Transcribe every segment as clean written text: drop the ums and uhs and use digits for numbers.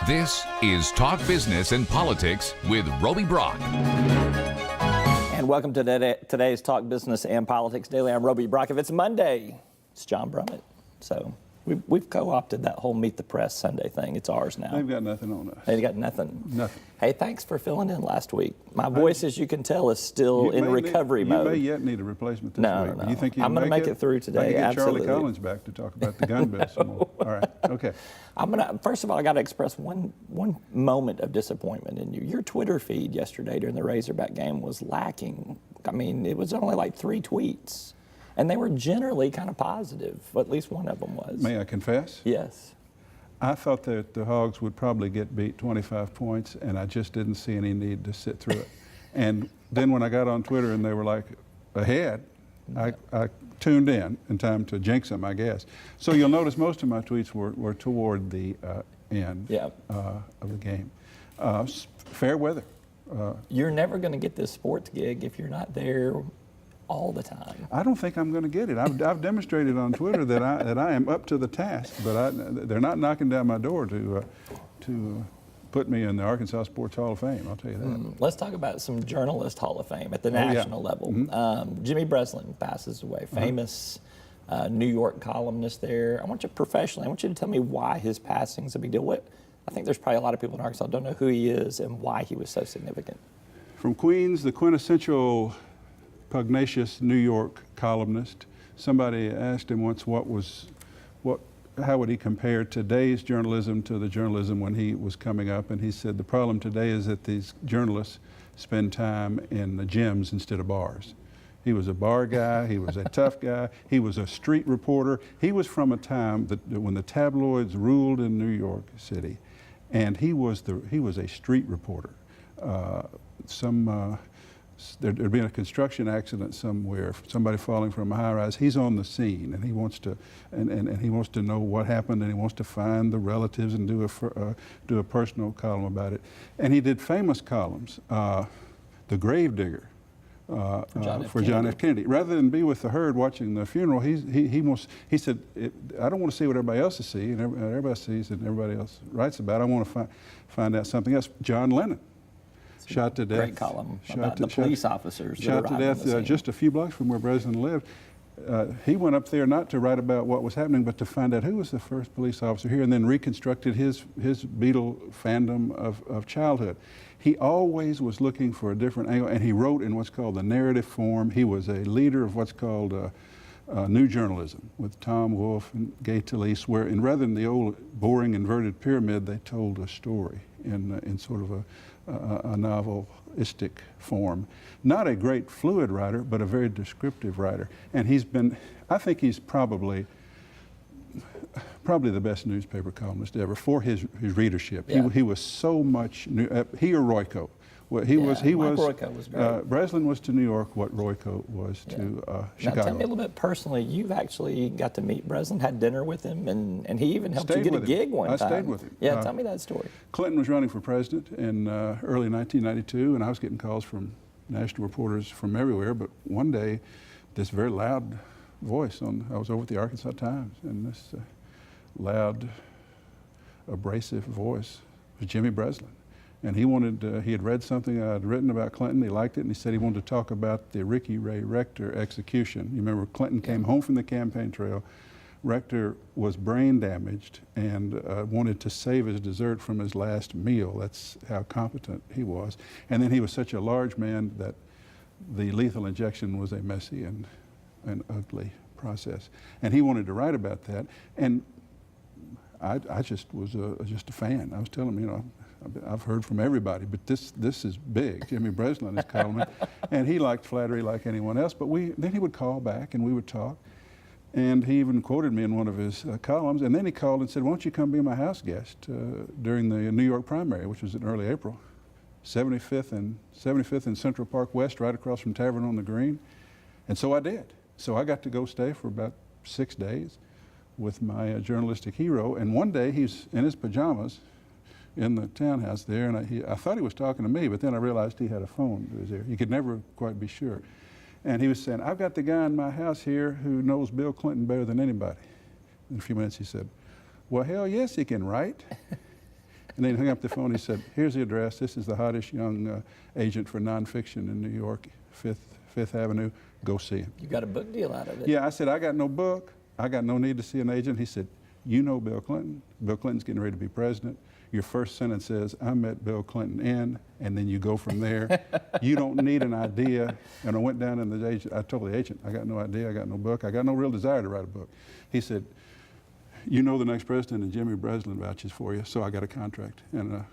This is Talk Business and Politics with Roby Brock. And welcome to today's Talk Business and Politics Daily. I'm Roby Brock. If it's Monday, it's John Brummett. So we've co-opted that whole Meet the Press Sunday thing. It's ours now. They've got nothing on us. They've got nothing. Nothing. Hey, thanks for filling in last week. My voice, as you can tell, is still in recovery mode. You may yet need a replacement this week. No. You think I'm going to make it through today. I can get Absolutely. Charlie Collins back to talk about the gun bill some more. All right. Okay. First of all, I got to express one moment of disappointment in you. Your Twitter feed yesterday during the Razorback game was lacking. I mean, it was only like 3 tweets. And they were generally kind of positive. At least one of them was. May I confess? Yes. I thought that the Hogs would probably get beat 25 points, and I just didn't see any need to sit through it. And then when I got on Twitter and they were like ahead, I tuned in time to jinx them, I guess. So you'll notice most of my tweets were toward the end of the game. Fair weather. You're never going to get this sports gig if you're not there all the time. I don't think I'm going to get it. I've demonstrated on Twitter that I am up to the task, but they're not knocking down my door to put me in the Arkansas Sports Hall of Fame. I'll tell you that. Let's talk about some journalist Hall of Fame at the national level. Jimmy Breslin passes away, famous New York columnist there. I want you to tell me why his passing is a big deal. I think there's probably a lot of people in Arkansas who don't know who he is and why he was so significant. From Queens, the quintessential pugnacious New York columnist. Somebody asked him once how would he compare today's journalism to the journalism when he was coming up, and he said the problem today is that these journalists spend time in the gyms instead of bars. He was a bar guy, he was a tough guy, he was a street reporter. He was from a time when the tabloids ruled in New York City, and he was a street reporter. There'd been a construction accident somewhere, somebody falling from a high-rise. He's on the scene, and he wants to, and he wants to know what happened, and he wants to find the relatives and do a personal column about it. And he did famous columns, "The Gravedigger," for John F. Kennedy. Rather than be with the herd watching the funeral, he said, "I don't want to see what everybody else is seeing, and everybody sees and everybody else writes about. I want to find out something else." John Lennon. Shot to death. Great column about the police officers. Shot to death just a few blocks from where Breslin lived. He went up there not to write about what was happening, but to find out who was the first police officer here, and then reconstructed his Beatle fandom of childhood. He always was looking for a different angle, and he wrote in what's called the narrative form. He was a leader of what's called new journalism with Tom Wolfe and Gay Talese, where rather than the old boring inverted pyramid, they told a story in sort of a novelistic form. Not a great fluid writer, but a very descriptive writer. And I think he's probably the best newspaper columnist ever for his readership. Yeah. He was so much, he or Royko. Well, Royko was great. Breslin was to New York what Royko was to Chicago. Now tell me a little bit personally, you've actually got to meet Breslin, had dinner with him, and he even helped you get a gig one time. I stayed with him. Yeah, tell me that story. Clinton was running for president in early 1992, and I was getting calls from national reporters from everywhere, but one day, this very loud voice I was over at the Arkansas Times, and this loud, abrasive voice was Jimmy Breslin. And he had read something I had written about Clinton. He liked it, and he said he wanted to talk about the Ricky Ray Rector execution. You remember Clinton came home from the campaign trail. Rector was brain damaged and wanted to save his dessert from his last meal. That's how competent he was. And then he was such a large man that the lethal injection was a messy and ugly process. And he wanted to write about that. And I just was just a fan. I was telling him, I've heard from everybody, but this is big. Jimmy Breslin is calling me, and he liked flattery like anyone else. But then he would call back, and we would talk, and he even quoted me in one of his columns. And then he called and said, "Why don't you come be my house guest during the New York primary, which was in early April, 75th and Central Park West, right across from Tavern on the Green." And so I did. So I got to go stay for about 6 days with my journalistic hero. And one day he's in his pajamas in the townhouse there, and I thought he was talking to me, but then I realized he had a phone to his ear. You could never quite be sure. And he was saying, "I've got the guy in my house here who knows Bill Clinton better than anybody." In a few minutes he said, "Well, hell yes, he can write." And then he hung up the phone. He said, here's the address. This is the hottest young agent for nonfiction in New York, Fifth Avenue. Go see him. You got a book deal out of it. Yeah, I said, I got no book. I got no need to see an agent. He said, you know Bill Clinton. Bill Clinton's getting ready to be president. Your first sentence is, I met Bill Clinton in, and then you go from there. You don't need an idea. And I went down and the agent, I told the agent, I got no idea, I got no book, I got no real desire to write a book. He said, you know the next president, and Jimmy Breslin vouches for you, so I got a contract and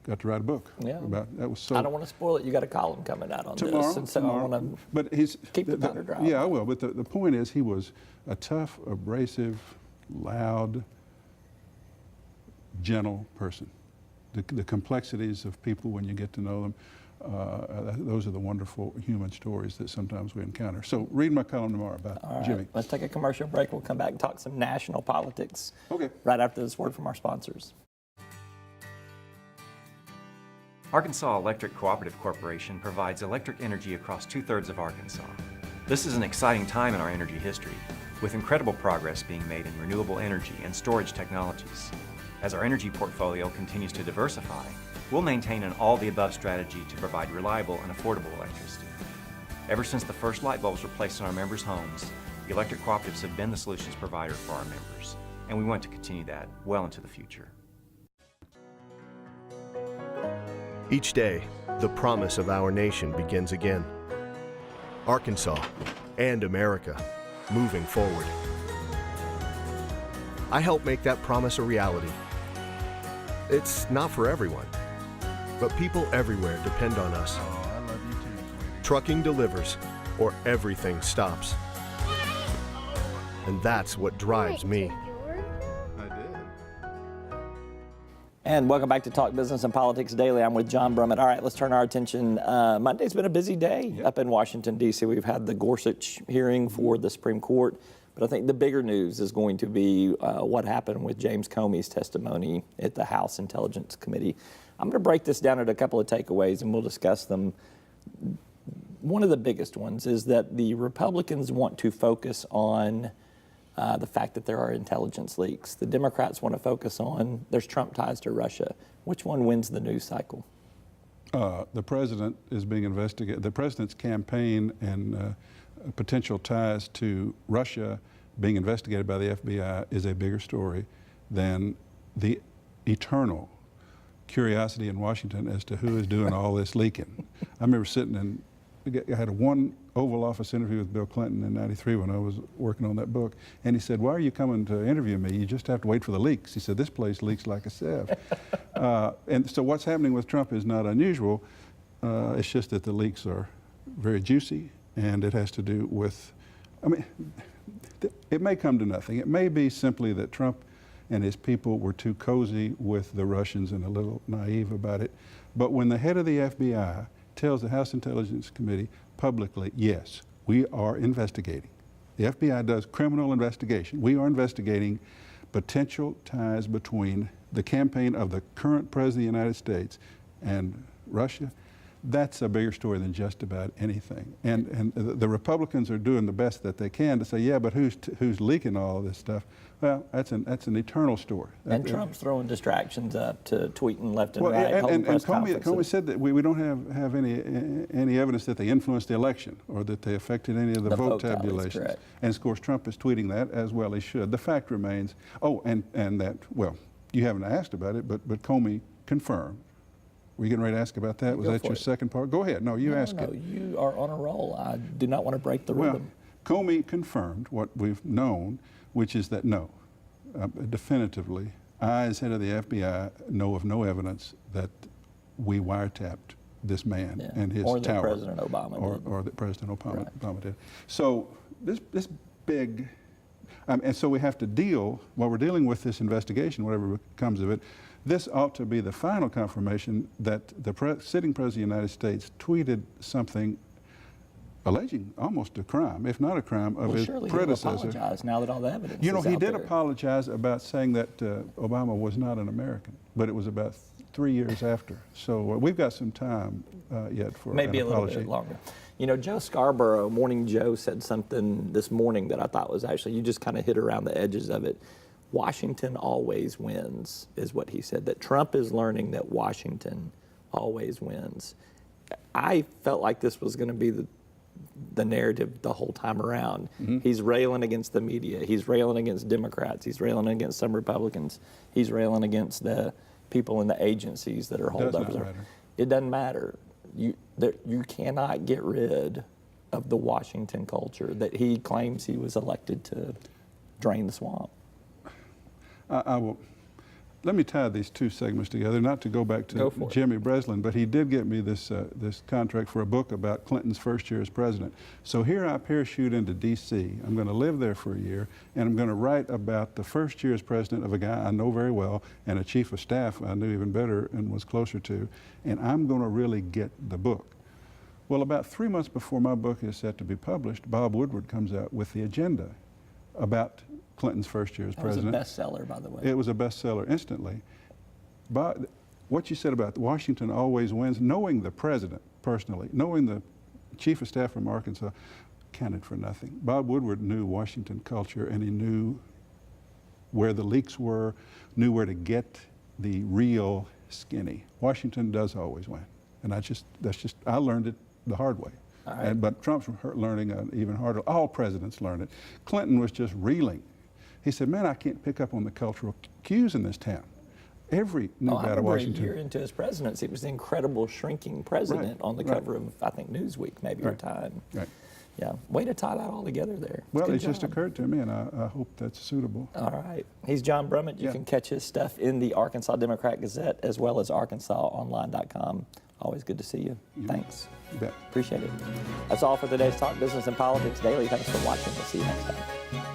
got to write a book. Yeah. About that was so. I don't want to spoil it. You got a column coming out on tomorrow, this, and so tomorrow. I want to but he's, keep the powder dry. Yeah, I will. But the point is, he was a tough, abrasive, loud, gentle person. The complexities of people when you get to know them, those are the wonderful human stories that sometimes we encounter. So read my column tomorrow about All right, Jimmy. let's take a commercial break. We'll come back and talk some national politics. Okay. Right after this word from our sponsors. Arkansas Electric Cooperative Corporation provides electric energy across 2/3 of Arkansas. This is an exciting time in our energy history, with incredible progress being made in renewable energy and storage technologies. As our energy portfolio continues to diversify, we'll maintain an all-the-above strategy to provide reliable and affordable electricity. Ever since the first light bulbs were placed in our members' homes, the electric cooperatives have been the solutions provider for our members, and we want to continue that well into the future. Each day, the promise of our nation begins again. Arkansas and America, moving forward. I help make that promise a reality. It's not for everyone, but people everywhere depend on us. Oh, I love you too, sweetie. Trucking delivers, or everything stops. And that's what drives me. I did. And welcome back to Talk Business and Politics Daily. I'm with John Brummett. All right, let's turn our attention. Monday's been a busy day up in Washington, D.C. We've had the Gorsuch hearing for the Supreme Court. But I think the bigger news is going to be what happened with James Comey's testimony at the House Intelligence Committee. I'm going to break this down into a couple of takeaways, and we'll discuss them. One of the biggest ones is that the Republicans want to focus on the fact that there are intelligence leaks. The Democrats want to focus on there's Trump ties to Russia. Which one wins the news cycle? The president is being investigated. The president's campaign and potential ties to Russia being investigated by the FBI is a bigger story than the eternal curiosity in Washington as to who is doing all this leaking. I remember sitting in, I had one Oval Office interview with Bill Clinton in '93 when I was working on that book, and he said, why are you coming to interview me? You just have to wait for the leaks. He said, this place leaks like a sieve. And so what's happening with Trump is not unusual. It's just that the leaks are very juicy, and it has to do with, I mean, it may come to nothing. It may be simply that Trump and his people were too cozy with the Russians and a little naive about it. But when the head of the FBI tells the House Intelligence Committee publicly, yes, we are investigating. The FBI does criminal investigation. We are investigating potential ties between the campaign of the current President of the United States and Russia. That's a bigger story than just about anything. And the Republicans are doing the best that they can to say, yeah, but who's leaking all of this stuff? Well, that's an eternal story. And Trump's throwing distractions up to tweeting left and Well, right. and press Comey conferences. said that we don't have any evidence that they influenced the election or that they affected any of the vote tallies, tabulations. correct. And of course, Trump is tweeting that as well he should. The fact remains, and that, well, you haven't asked about it, but Comey confirmed. Were you getting ready to ask about that? Was Go that for your it. second part? Go ahead. No, you ask No, it. you are on a roll. I do not want to break the Well, rhythm. Comey confirmed what we've known, which is that no, definitively, I, as head of the FBI, know of no evidence that we wiretapped this man and his or that tower. President Obama did. Or that President Obama, Right. Obama did. So this big, and so we have to deal, while we're dealing with this investigation, whatever comes of it, this ought to be the final confirmation that the sitting President of the United States tweeted something alleging almost a crime, if not a crime, of his surely predecessor. he'll apologize now that all the evidence You know, is he out did there. apologize about saying that Obama was not an American, but it was about 3 years after. So we've got some time yet for Maybe an a little apology. bit longer. You know, Joe Scarborough, Morning Joe, said something this morning that I thought was actually, you just kind of hit around the edges of it. Washington always wins, is what he said, that Trump is learning that Washington always wins. I felt like this was going to be the narrative the whole time around. He's railing against the media. He's railing against Democrats. He's railing against some Republicans. He's railing against the people in the agencies that are holdovers. It doesn't matter. You cannot get rid of the Washington culture that he claims he was elected to drain the swamp. I will. Let me tie these two segments together, not to go back to Jimmy Breslin, but he did get me this contract for a book about Clinton's first year as president. So here I parachute into D.C. I'm going to live there for a year, and I'm going to write about the first year as president of a guy I know very well and a chief of staff I knew even better and was closer to, and I'm going to really get the book. Well, about 3 months before my book is set to be published, Bob Woodward comes out with the agenda about Clinton's first year as president. It was a bestseller, by the way. It was a bestseller instantly. But what you said about Washington always wins, knowing the president personally, knowing the chief of staff from Arkansas, counted for nothing. Bob Woodward knew Washington culture, and he knew where the leaks were, knew where to get the real skinny. Washington does always win. And I learned it the hard way. But Trump's learning even harder. All presidents learn it. Clinton was just reeling. He said, man, I can't pick up on the cultural cues in this town. Every new guy to Washington. A year into his presidency, it was the incredible shrinking president on the cover of, I think, Newsweek, maybe, or Time. Yeah, way to tie that all together there. Well, it just occurred to me, and I hope that's suitable. All right. He's John Brummett. You can catch his stuff in the Arkansas Democrat-Gazette as well as ArkansasOnline.com. Always good to see you. Thanks. You bet. Appreciate it. That's all for today's Talk Business and Politics Daily. Thanks for watching. We'll see you next time.